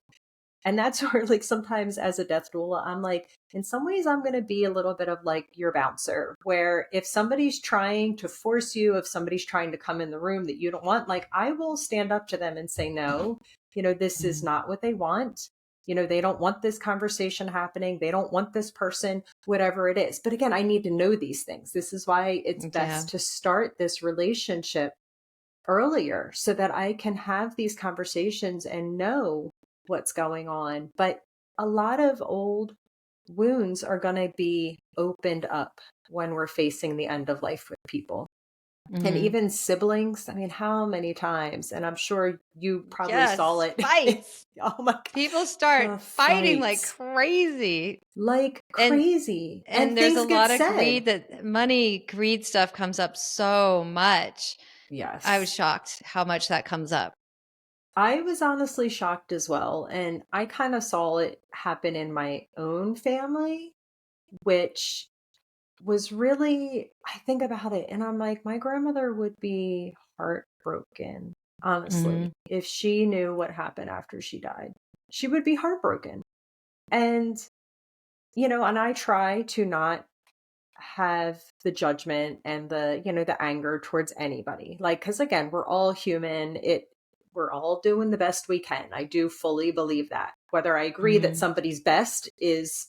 and that's where, like, sometimes as a death doula, I'm like, in some ways, I'm going to be a little bit of like your bouncer, where if somebody's trying to force you, if somebody's trying to come in the room that you don't want, like, I will stand up to them and say, no, this is Mm-hmm. not what they want. They don't want this conversation happening. They don't want this person, whatever it is. But again, I need to know these things. This is why it's Yeah. best to start this relationship earlier so that I can have these conversations and know what's going on. But a lot of old wounds are going to be opened up when we're facing the end of life with people. And Mm-hmm. even siblings, I mean, how many times? And I'm sure you probably saw Yes. it. Fights. Oh my God. People start The fighting like fights, crazy. like And crazy. And and there's a things get lot of said. greed, that greed stuff comes up so much. I was Yes. shocked how much that comes up. I was honestly shocked as well. And I kind of saw it happen in my own family, which was really, I think about it and I'm like, my grandmother would be heartbroken, honestly, Mhm. if she knew what happened after she died. She would be heartbroken. And, and I try to not have the judgment and the anger towards anybody. Like, because again, we're all human. We're all doing the best we can. I do fully believe that. Whether I agree that Mhm. somebody's best is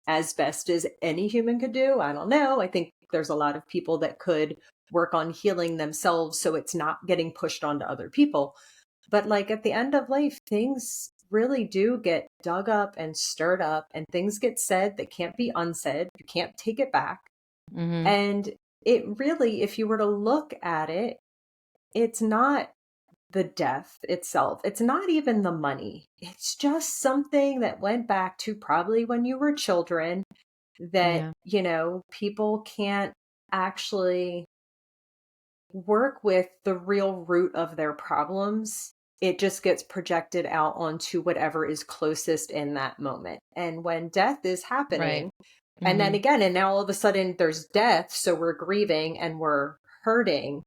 as best as any human could do, I don't know. I think there's a lot of people that could work on healing themselves so it's not getting pushed onto other people. But like at the end of life, things really do get dug up and stirred up, and things get said that can't be unsaid. You can't take it back. Mhm. And it really, if you were to look at it, it's not the death itself. It's not even the money. It's just something that went back to probably when you were children that, Yeah. people can't actually work with the real root of their problems. It just gets projected out onto whatever is closest in that moment. And when death is Right. happening, and then Mhm. again, and now all of a sudden there's death, so we're grieving and we're hurting.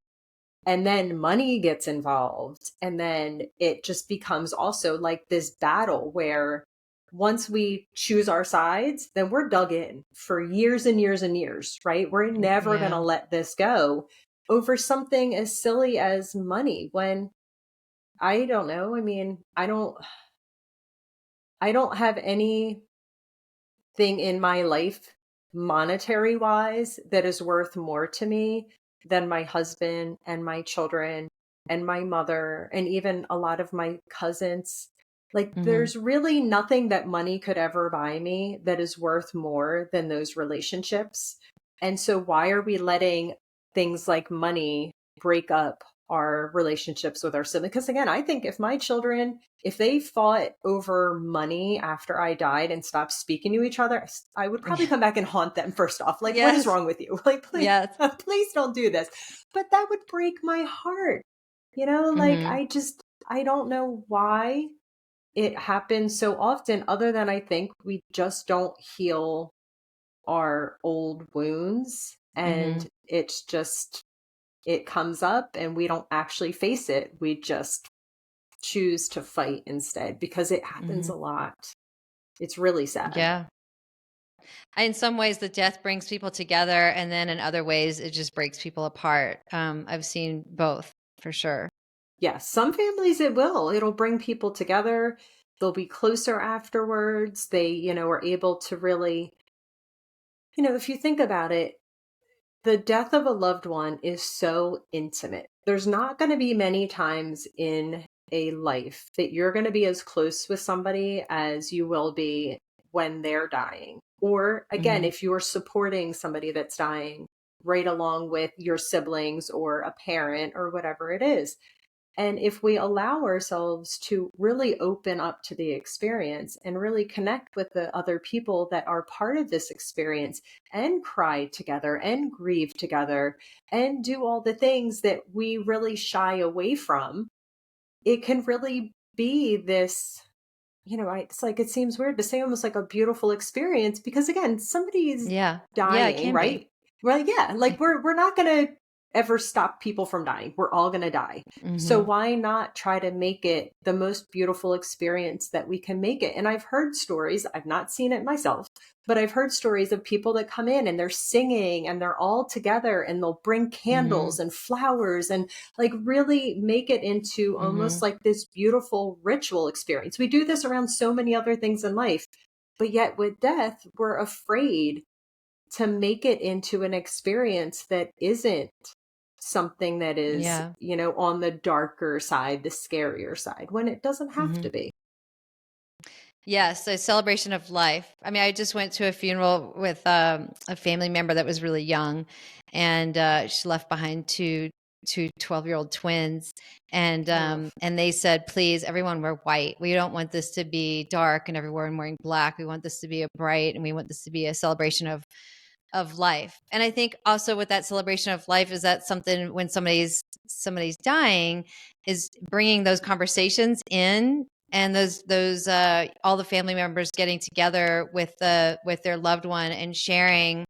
And then money gets involved. And then it just becomes also like this battle where once we choose our sides, then we're dug in for years and years and years, right? We're never going to Yeah. let this go over something as silly as money when I don't know. I mean, I don't have anything in my life monetary wise that is worth more to me than my husband and my children and my mother and even a lot of my cousins. Like, Mhm. there's really nothing that money could ever buy me that is worth more than those relationships. And so, why are we letting things like money break up our relationships with our siblings? Because again, I think if my children, if they fought over money after I died and stopped speaking to each other, I would probably Yeah. come back and haunt them first off. Like, what is Yes. wrong with you? Like, please, Yes. please don't do this. But that would break my heart. Like, Mhm. I don't know why it happens so often, other than I think we just don't heal our old wounds. And Mhm. it's just, it comes up and we don't actually face it. We just choose to fight instead because it happens Mhm. a lot. It's really sad. Yeah. In some ways, the death brings people together, and then in other ways, it just breaks people apart. I've seen both for sure. Yes, some families it will. It'll bring people together. They'll be closer afterwards. They, are able to really, if you think about it, the death of a loved one is so intimate. There's not going to be many times in a life that you're going to be as close with somebody as you will be when they're dying. Or again, Hmm. if you're supporting somebody that's dying right along with your siblings or a parent or whatever it is. And if we allow ourselves to really open up to the experience and really connect with the other people that are part of this experience and cry together and grieve together and do all the things that we really shy away from, it can really be this, it's like, it seems weird to say almost like a beautiful experience because again, somebody's Yeah. Yeah, it dying, can be. right? Well, yeah, like we're not going to ever stop people from dying. We're all going to die. So Hmm. why not try to make it the most beautiful experience that we can make it? And I've heard stories, I've not seen it myself, but I've heard stories of people that come in and they're singing and they're all together and they'll bring Hmm. candles and flowers and like really make it into Hmm. almost like this beautiful ritual experience. We do this around so many other things in life, but yet with death, we're afraid to make it into an experience that isn't something that is, Yeah. on the darker side, the scarier side, when it doesn't have Hmm. to be. Yes, a celebration of life. I mean, I just went to a funeral with a family member that was really young, and she left behind two 12-year-old twins, Ugh. and they said, please, everyone wear white. We don't want this to be dark and everyone wearing black. We want this to be a bright, and we want this to be a celebration of life. And I think also with that celebration of life is that something when somebody's dying is bringing those conversations in, and those all the family members getting together with their loved one and sharing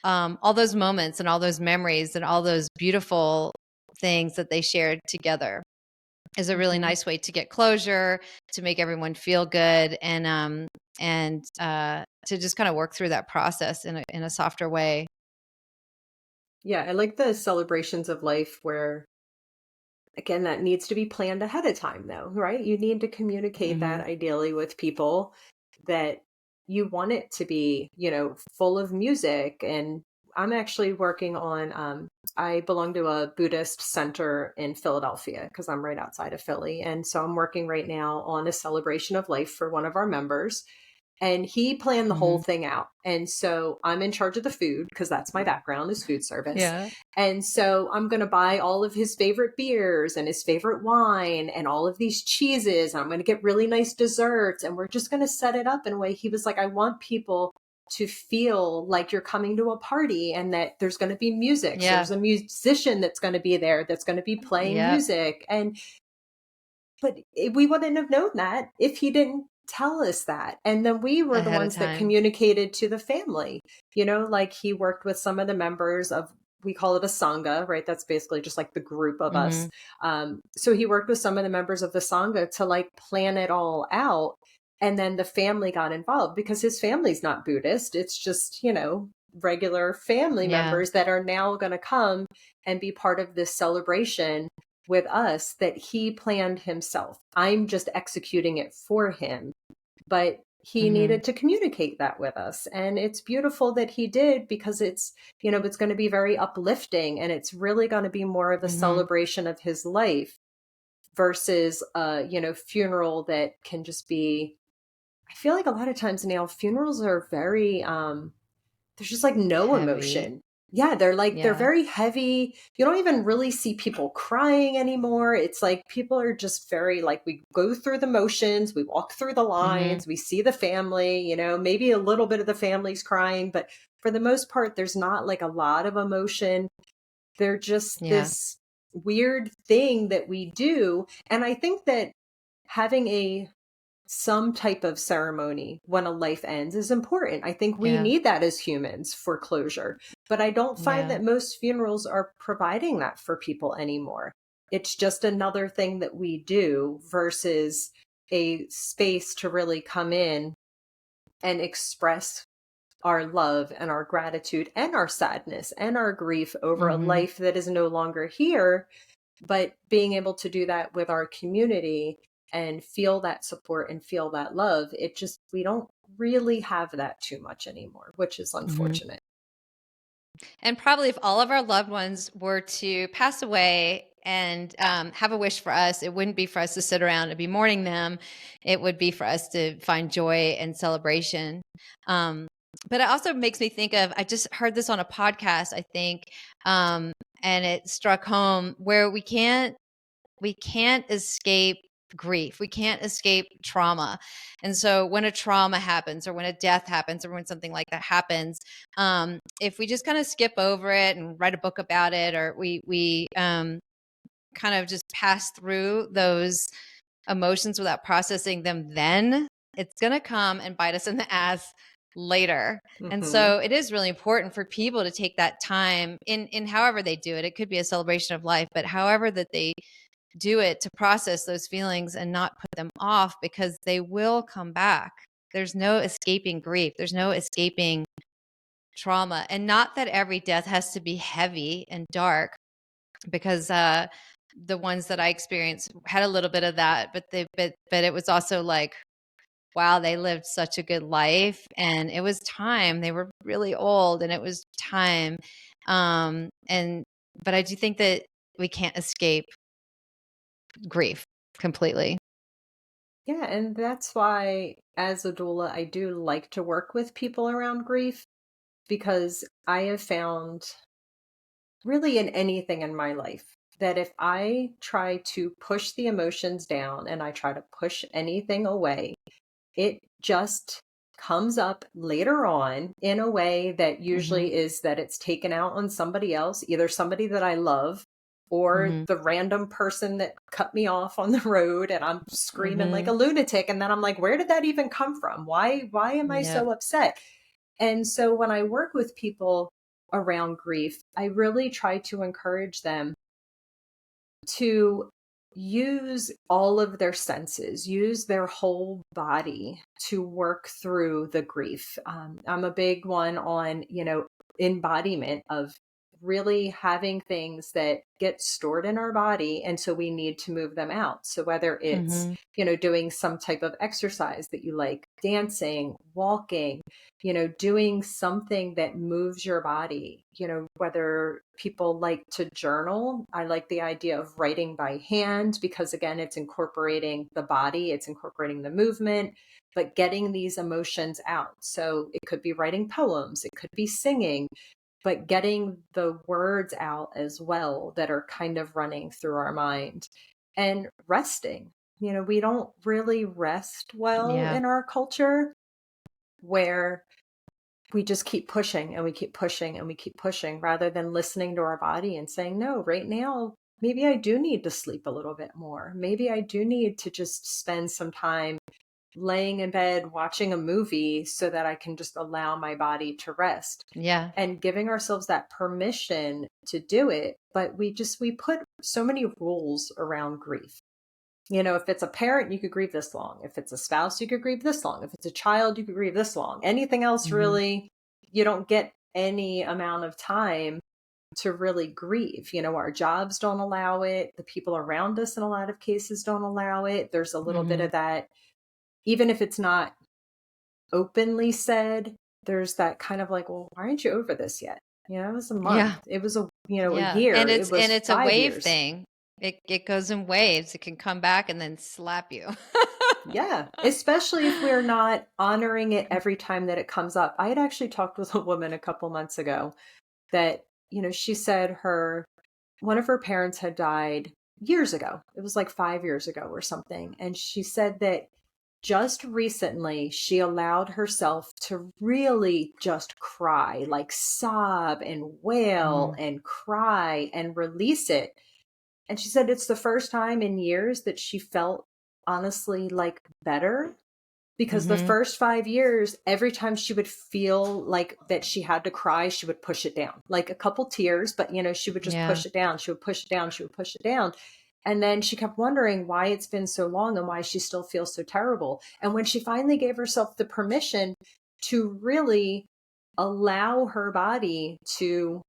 all those moments and all those memories and all those beautiful things that they shared together is a really Mhm. nice way to get closure, to make everyone feel good, and to just kind of work through that process in a softer way. Yeah, I like the celebrations of life where, again, that needs to be planned ahead of time, though, right? You need to communicate that Hmm. ideally with people that you want it to be, full of music. And I'm actually working on, I belong to a Buddhist center in Philadelphia because I'm right outside of Philly. And so I'm working right now on a celebration of life for one of our members. And he planned the whole Hmm. thing out. And so I'm in charge of the food because that's my background is food service. Yeah. And so I'm going to buy all of his favorite beers and his favorite wine and all of these cheeses. And I'm going to get really nice desserts. And we're just going to set it up in a way. He was like, I want people to feel like you're coming to a party and that there's going to be music. So Yeah. there's a musician that's going to be there that's going to be playing Yep. music. But we wouldn't have known that if he didn't tell us that. And then we were the Ahead of ones that time. communicated to the family. Like he worked with some of the members of, we call it a sangha, right? That's basically just like the group of us. Hmm. So he worked with some of the members of the sangha to like plan it all out. And then the family got involved because his family's not Buddhist. It's just, regular family Yeah. members that are now going to come and be part of this celebration with us that he planned himself. I'm just executing it for him, but he Hmm. needed to communicate that with us. And it's beautiful that he did because it's going to be very uplifting and it's really going to be more of a Hmm. celebration of his life versus funeral that can just be, I feel like a lot of times now funerals are very there's just like no Heavy. emotion. Yeah, they're Yeah. very heavy. You don't even really see people crying anymore. It's like people are just very like we go through the motions, we walk through the Hmm. lines, we see the family, maybe a little bit of the family's crying, but for the most part there's not like a lot of emotion. They're just Yeah. this weird thing that we do. And I think that having some type of ceremony when a life ends is important. I think we Yeah. need that as humans for closure. But I don't find Yeah. that most funerals are providing that for people anymore. It's just another thing that we do versus a space to really come in and express our love and our gratitude and our sadness and our grief over a Hmm. life that is no longer here But being able to do that with our community and feel that support and feel that love, we don't really have that too much anymore, which is Mhm. unfortunate. And probably if all of our loved ones were to pass away and have a wish for us, it wouldn't be for us to sit around and be mourning them. It would be for us to find joy and celebration. Um, but it also makes me think of, I just heard this on a podcast, I think, um, and it struck home where we can't escape grief. We can't escape trauma. And so when a trauma happens or when a death happens or when something like that happens, if we just kind of skip over it and write a book about it, or we kind of just pass through those emotions without processing them, then it's going to come and bite us in the ass later. And Hmm. so it is really important for people to take that time in however they do it. It could be a celebration of life, but however that they do it, to process those feelings and not put them off, because they will come back. There's no escaping grief. There's no escaping trauma. And not that every death has to be heavy and dark, because the ones that I experienced had a little bit of that, but it was also like, wow, they lived such a good life and it was time. They were really old and it was time. And but I do think that we can't escape grief completely. Yeah, and that's why as a doula, I do like to work with people around grief because I have found really in anything in my life that if I try to push the emotions down and I try to push anything away, it just comes up later on in a way that Mhm. usually is that it's taken out on somebody else, either somebody that I love or Mhm. the random person that cut me off on the road and I'm screaming like a Mhm. lunatic. And then I'm like, where did that even come from? Why am I Yep. so upset? And so when I work with people around grief, I really try to encourage them to use all of their senses, use their whole body to work through the grief. I'm a big one on, embodiment of really having things that get stored in our body. And so we need to move them out. So whether it's, Mhm. doing some type of exercise that you like, dancing, walking, doing something that moves your body, whether people like to journal. I like the idea of writing by hand because, again, it's incorporating the body, it's incorporating the movement, but getting these emotions out. So it could be writing poems, it could be singing, but getting the words out as well that are kind of running through our mind and resting. We don't really rest well Yeah. in our culture where we just keep pushing and we keep pushing and we keep pushing rather than listening to our body and saying, no, right now, maybe I do need to sleep a little bit more. Maybe I do need to just spend some time laying in bed watching a movie so that I can just allow my body to rest Yeah. and giving ourselves that permission to do it. But we put so many rules around grief. If it's a parent, you could grieve this long. If it's a spouse, you could grieve this long. If it's a child, you could grieve this long. Anything else, Mhm. really, you don't get any amount of time to really grieve. Our jobs don't allow it. The people around us, in a lot of cases, don't allow it. There's a little bit Mhm. of that, even if it's not openly said, there's that kind of like, well, why aren't you over this yet? It was a Yeah. month. It was a Yeah. year. And It it's was a 5 years. wave thing. It goes in waves. It can come back and then slap you. Yeah, especially if we're not honoring it every time that it comes up. I had actually talked with a woman a couple months ago that, she said one of her parents had died years ago. It was like 5 years ago or something. And she said that just recently she allowed herself to really just cry, like sob and wail Mhm. and cry and release it. And she said it's the first time in years that she felt honestly like better because the Mhm. first 5 years, every time she would feel like that she had to cry, she would push it down, like a couple tears, but she would just Yeah. push it down. She would push it down. She would push it down. And then she kept wondering why it's been so long and why she still feels so terrible. And when she finally gave herself the permission to really allow her body to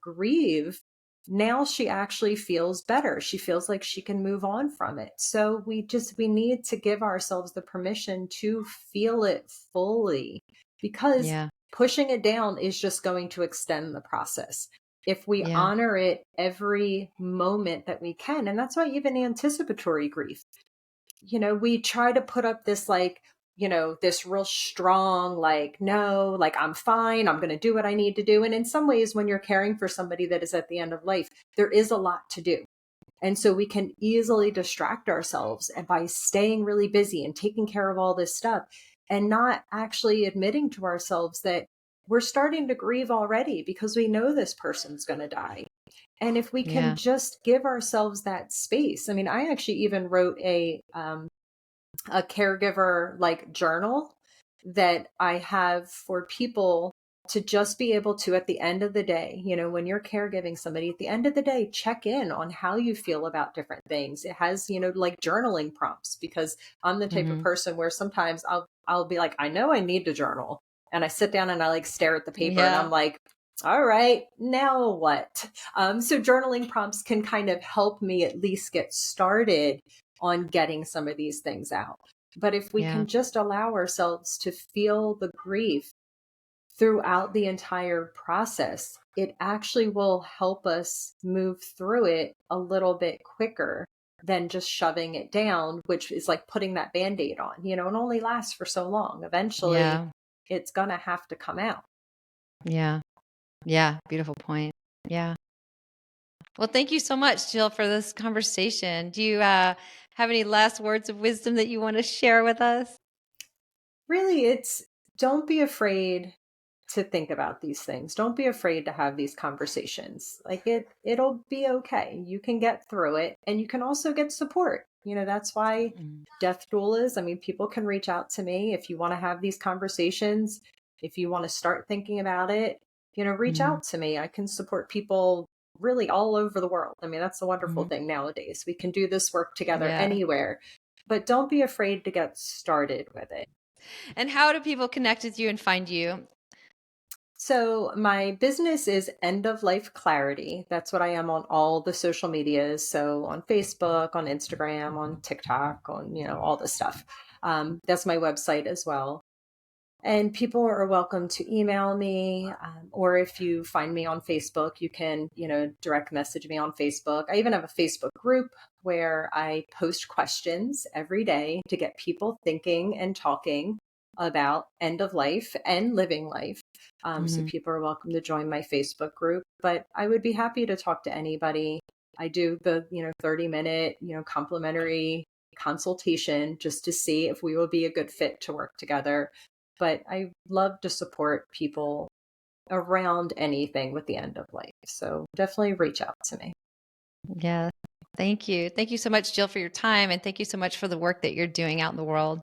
grieve, now she actually feels better. She feels like she can move on from it. So we need to give ourselves the permission to feel it fully, because Yeah. pushing it down is just going to extend the process. If we Yeah. honor it every moment that we can, and that's why even anticipatory grief, we try to put up this this real strong, no, I'm fine, I'm going to do what I need to do. And in some ways, when you're caring for somebody that is at the end of life, there is a lot to do. And so we can easily distract ourselves and by staying really busy and taking care of all this stuff and not actually admitting to ourselves that we're starting to grieve already because we know this person's going to die. And if we can Yeah. just give ourselves that space. I mean, I actually even wrote a caregiver journal that I have for people to just be able to, at the end of the day, when you're caregiving somebody, at the end of the day, check in on how you feel about different things. It has, journaling prompts, because I'm the type of Mm-hmm. person where sometimes I'll be like, I know I need to journal. And I sit down and I stare at the paper and I'm Yeah. like, all right, now what? So journaling prompts can kind of help me at least get started on getting some of these things out. But if we Yeah. can just allow ourselves to feel the grief throughout the entire process, it actually will help us move through it a little bit quicker than just shoving it down, which is like putting that Band-Aid on, and only lasts for so long. Eventually, Yeah. it's going to have to come out. Yeah. Yeah. Beautiful point. Yeah. Well, thank you so much, Jill, for this conversation. Do you have any last words of wisdom that you want to share with us? Really, it's don't be afraid to think about these things. Don't be afraid to have these conversations. It'll be okay. You can get through it, and you can also get support. That's why Mm. death doulas, I mean, people can reach out to me if you want to have these conversations. If you want to start thinking about it, reach Mhm. out to me. I can support people really all over the world. I mean, that's the wonderful Mhm. thing nowadays. We can do this work together Yeah. anywhere, but don't be afraid to get started with it. And how do people connect with you and find you? So my business is End of Life Clarity. That's what I am on all the social medias. So on Facebook, on Instagram, on TikTok, on, all this stuff. That's my website as well. And people are welcome to email me, or if you find me on Facebook, you can, direct message me on Facebook. I even have a Facebook group where I post questions every day to get people thinking and talking about end of life and living life. So Mhm. people are welcome to join my Facebook group, but I would be happy to talk to anybody. I do the, 30-minute, complimentary consultation just to see if we will be a good fit to work together. But I love to support people around anything with the end of life. So definitely reach out to me. Yeah. Thank you. Thank you so much, Jill, for your time. And thank you so much for the work that you're doing out in the world.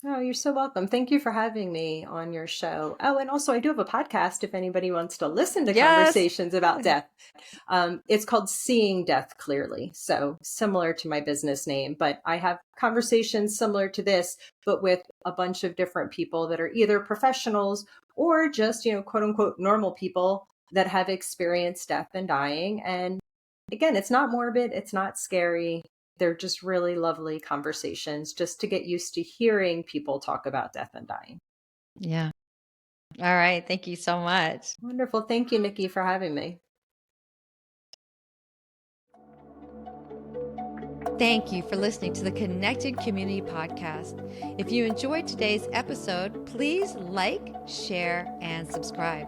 Oh, you're so welcome. Thank you for having me on your show. Oh, and also I do have a podcast if anybody wants to listen to Yes. conversations about death. It's called Seeing Death Clearly. So similar to my business name, but I have conversations similar to this, but with a bunch of different people that are either professionals or just, quote unquote, normal people that have experienced death and dying. And again, it's not morbid. It's not scary. They're just really lovely conversations just to get used to hearing people talk about death and dying. Yeah. All right. Thank you so much. Wonderful. Thank you, Nikki, for having me. Thank you for listening to the Connected Community Podcast. If you enjoyed today's episode, please like, share, and subscribe.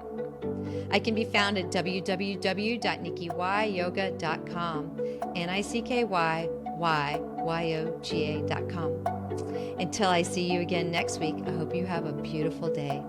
I can be found at www.nikkiyoga.com, NICKYYYOGA.com. Until I see you again next week, I hope you have a beautiful day.